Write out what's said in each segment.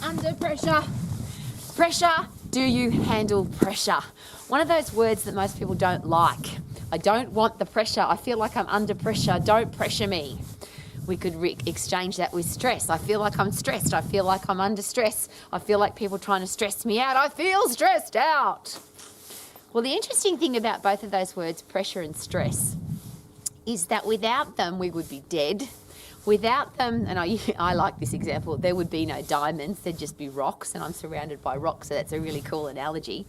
under pressure. Pressure, do you handle pressure? One of those words that most people don't like. I don't want the pressure. I feel like I'm under pressure. Don't pressure me. We could exchange that with stress. I feel like I'm stressed. I feel like I'm under stress. I feel like people trying to stress me out. I feel stressed out. Well, the interesting thing about both of those words, pressure and stress, is that without them, we would be dead. Without them, and I like this example, there would be no diamonds, there'd just be rocks, and I'm surrounded by rocks, so that's a really cool analogy.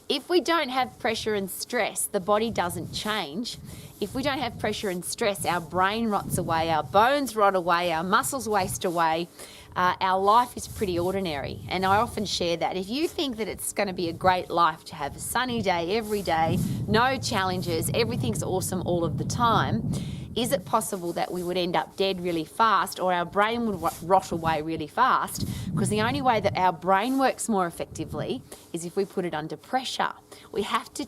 If we don't have pressure and stress, the body doesn't change. If we don't have pressure and stress, our brain rots away, our bones rot away, our muscles waste away. Our life is pretty ordinary, and I often share that. If you think that it's going to be a great life to have a sunny day every day, no challenges, everything's awesome all of the time, is it possible that we would end up dead really fast, or our brain would rot away really fast? Because the only way that our brain works more effectively is if we put it under pressure. We have to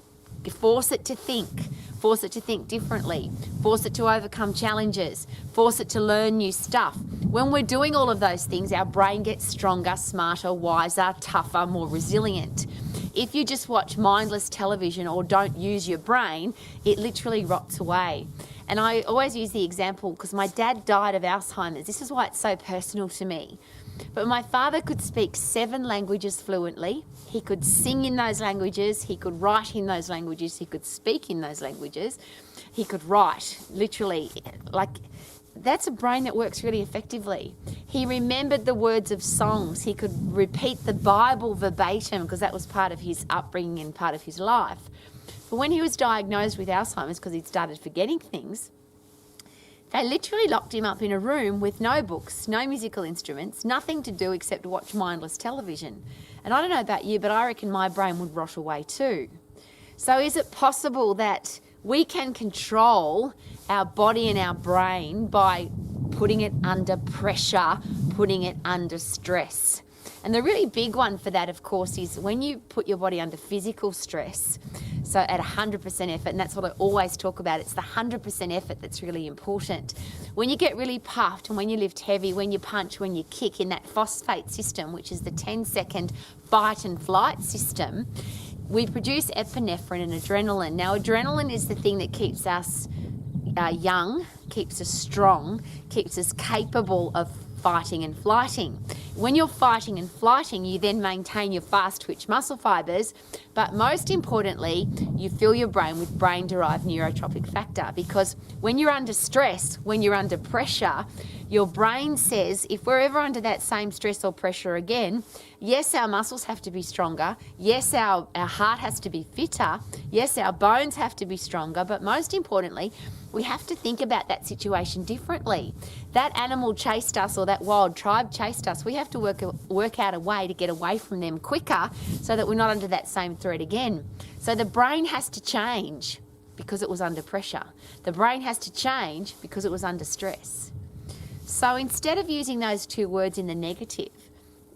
force it to think differently, force it to overcome challenges, force it to learn new stuff. When we're doing all of those things, our brain gets stronger, smarter, wiser, tougher, more resilient. If you just watch mindless television or don't use your brain, it literally rots away. And I always use the example because my dad died of Alzheimer's. This is why it's so personal to me. But my father could speak 7 languages fluently. He could sing in those languages. He could write in those languages. He could speak in those languages. He could write, literally. Like, that's a brain that works really effectively. He remembered the words of songs. He could repeat the Bible verbatim because that was part of his upbringing and part of his life. But when he was diagnosed with Alzheimer's, because he'd started forgetting things, they literally locked him up in a room with no books, no musical instruments, nothing to do except watch mindless television. And I don't know about you, but I reckon my brain would rot away too. So is it possible that we can control our body and our brain by putting it under pressure, putting it under stress? And the really big one for that, of course, is when you put your body under physical stress, so at 100% effort, and that's what I always talk about, it's the 100% effort that's really important. When you get really puffed and when you lift heavy, when you punch, when you kick in that phosphate system, which is the 10-second fight and flight system, we produce epinephrine and adrenaline. Now, adrenaline is the thing that keeps us young, keeps us strong, keeps us capable of fighting and flighting. When you're fighting and flighting, you then maintain your fast twitch muscle fibers, but most importantly, you fill your brain with brain-derived neurotrophic factor, because when you're under stress, when you're under pressure, your brain says, if we're ever under that same stress or pressure again, yes, our muscles have to be stronger, yes, our heart has to be fitter, yes, our bones have to be stronger, but most importantly, we have to think about that situation differently. That animal chased us, or that wild tribe chased us. We have to work out a way to get away from them quicker so that we're not under that same threat again. So the brain has to change because it was under pressure. The brain has to change because it was under stress. So instead of using those two words in the negative,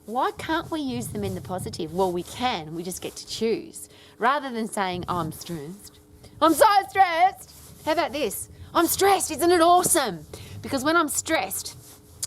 why can't we use them in the positive? Well, we can. We just get to choose. Rather than saying, oh, I'm stressed. I'm so stressed. How about this? I'm stressed, isn't it awesome? Because when I'm stressed,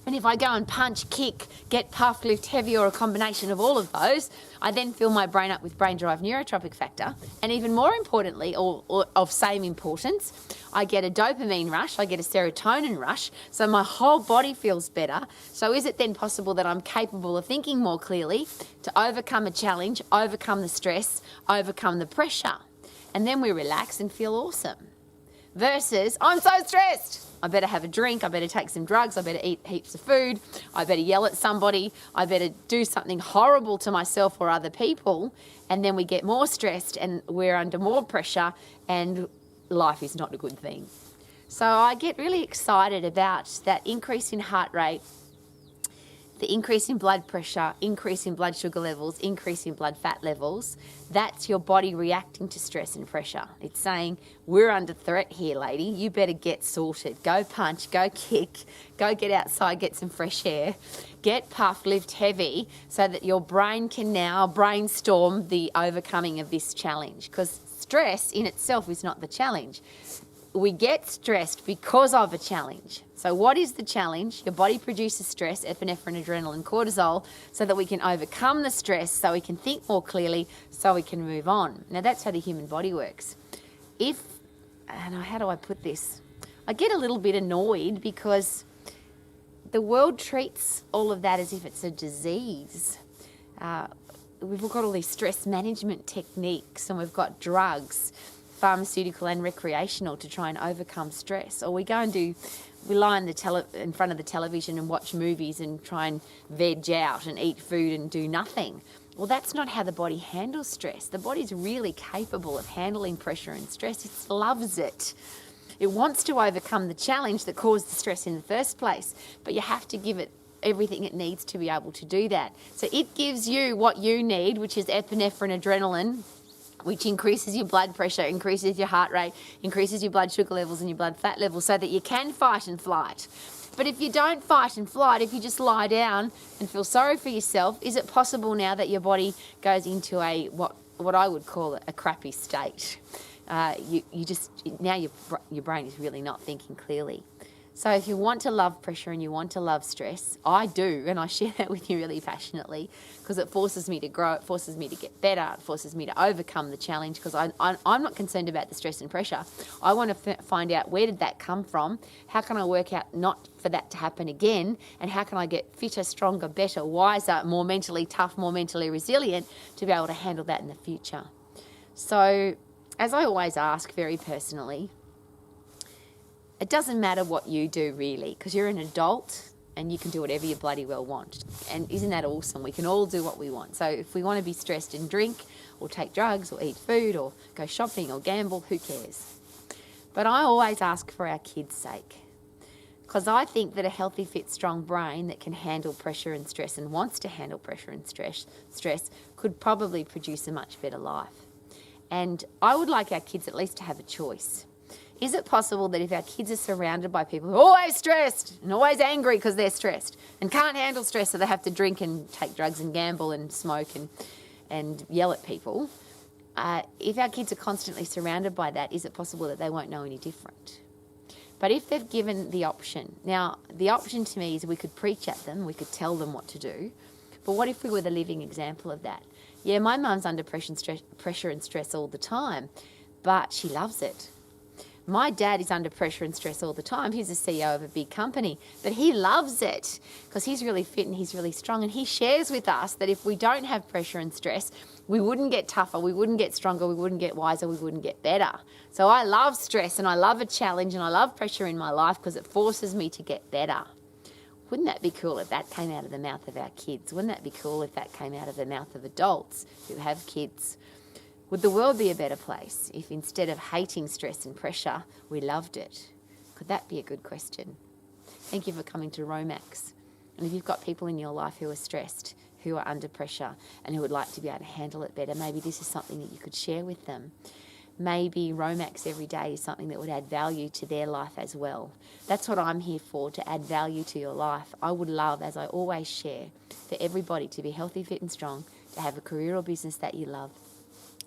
and if I go and punch, kick, get puffed, lift heavy, or a combination of all of those, I then fill my brain up with brain-derived neurotrophic factor. And even more importantly, or of same importance, I get a dopamine rush, I get a serotonin rush, so my whole body feels better. So is it then possible that I'm capable of thinking more clearly to overcome a challenge, overcome the stress, overcome the pressure? And then we relax and feel awesome. Versus, I'm so stressed. I better have a drink, I better take some drugs, I better eat heaps of food, I better yell at somebody, I better do something horrible to myself or other people, and then we get more stressed and we're under more pressure and life is not a good thing. So I get really excited about that increase in heart rate, the increase in blood pressure, increase in blood sugar levels, increase in blood fat levels. That's your body reacting to stress and pressure. It's saying, we're under threat here, lady. You better get sorted. Go punch, go kick, go get outside, get some fresh air, get puffed, lift heavy, so that your brain can now brainstorm the overcoming of this challenge. Because stress in itself is not the challenge. we get stressed because of a challenge. So what is the challenge? Your body produces stress, epinephrine, adrenaline, cortisol, so that we can overcome the stress, so we can think more clearly, so we can move on. Now that's how the human body works. How do I put this? I get a little bit annoyed because the world treats all of that as if it's a disease. We've got all these stress management techniques, and we've got drugs, pharmaceutical and recreational, to try and overcome stress. Or we lie in front of the television and watch movies and try and veg out and eat food and do nothing. Well, that's not how the body handles stress. The body's really capable of handling pressure and stress. It loves it. It wants to overcome the challenge that caused the stress in the first place, but you have to give it everything it needs to be able to do that. So it gives you what you need, which is epinephrine, adrenaline, which increases your blood pressure, increases your heart rate, increases your blood sugar levels and your blood fat levels, so that you can fight and flight. But if you don't fight and flight, if you just lie down and feel sorry for yourself, is it possible now that your body goes into a what I would call a crappy state? Your brain is really not thinking clearly. So if you want to love pressure and you want to love stress, I do, and I share that with you really passionately, because it forces me to grow, it forces me to get better, it forces me to overcome the challenge, because I'm not concerned about the stress and pressure. I want to find out, where did that come from? How can I work out not for that to happen again? And how can I get fitter, stronger, better, wiser, more mentally tough, more mentally resilient to be able to handle that in the future? So, as I always ask very personally, it doesn't matter what you do really, because you're an adult and you can do whatever you bloody well want. And isn't that awesome? We can all do what we want. So if we want to be stressed and drink or take drugs or eat food or go shopping or gamble, who cares? But I always ask for our kids' sake, because I think that a healthy, fit, strong brain that can handle pressure and stress and wants to handle pressure and stress could probably produce a much better life. And I would like our kids at least to have a choice. Is it possible that if our kids are surrounded by people who are always stressed and always angry because they're stressed and can't handle stress, so they have to drink and take drugs and gamble and smoke and yell at people, if our kids are constantly surrounded by that, is it possible that they won't know any different? But if they've given the option, now the option to me is we could preach at them, we could tell them what to do, but what if we were the living example of that? Yeah, my mum's under pressure and stress all the time, but she loves it. My dad is under pressure and stress all the time. He's the CEO of a big company, but he loves it because he's really fit and he's really strong. And he shares with us that if we don't have pressure and stress, we wouldn't get tougher, we wouldn't get stronger, we wouldn't get wiser, we wouldn't get better. So I love stress and I love a challenge and I love pressure in my life because it forces me to get better. Wouldn't that be cool if that came out of the mouth of our kids? Wouldn't that be cool if that came out of the mouth of adults who have kids? Would the world be a better place if instead of hating stress and pressure, we loved it? Could that be a good question? Thank you for coming to Romax. And if you've got people in your life who are stressed, who are under pressure, and who would like to be able to handle it better, maybe this is something that you could share with them. Maybe Romax every day is something that would add value to their life as well. That's what I'm here for, to add value to your life. I would love, as I always share, for everybody to be healthy, fit and strong, to have a career or business that you love,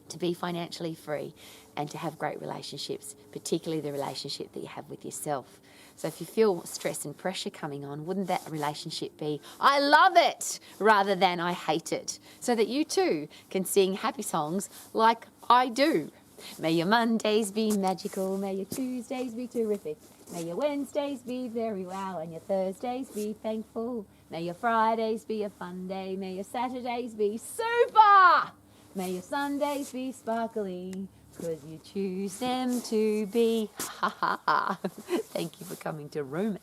to be financially free, and to have great relationships, particularly the relationship that you have with yourself. So if you feel stress and pressure coming on, wouldn't that relationship be, I love it, rather than I hate it, so that you too can sing happy songs like I do. May your Mondays be magical, may your Tuesdays be terrific, may your Wednesdays be very wow, and your Thursdays be thankful, may your Fridays be a fun day, may your Saturdays be super, may your Sundays be sparkly, because you choose them to be. Ha ha ha. Thank you for coming to Romax.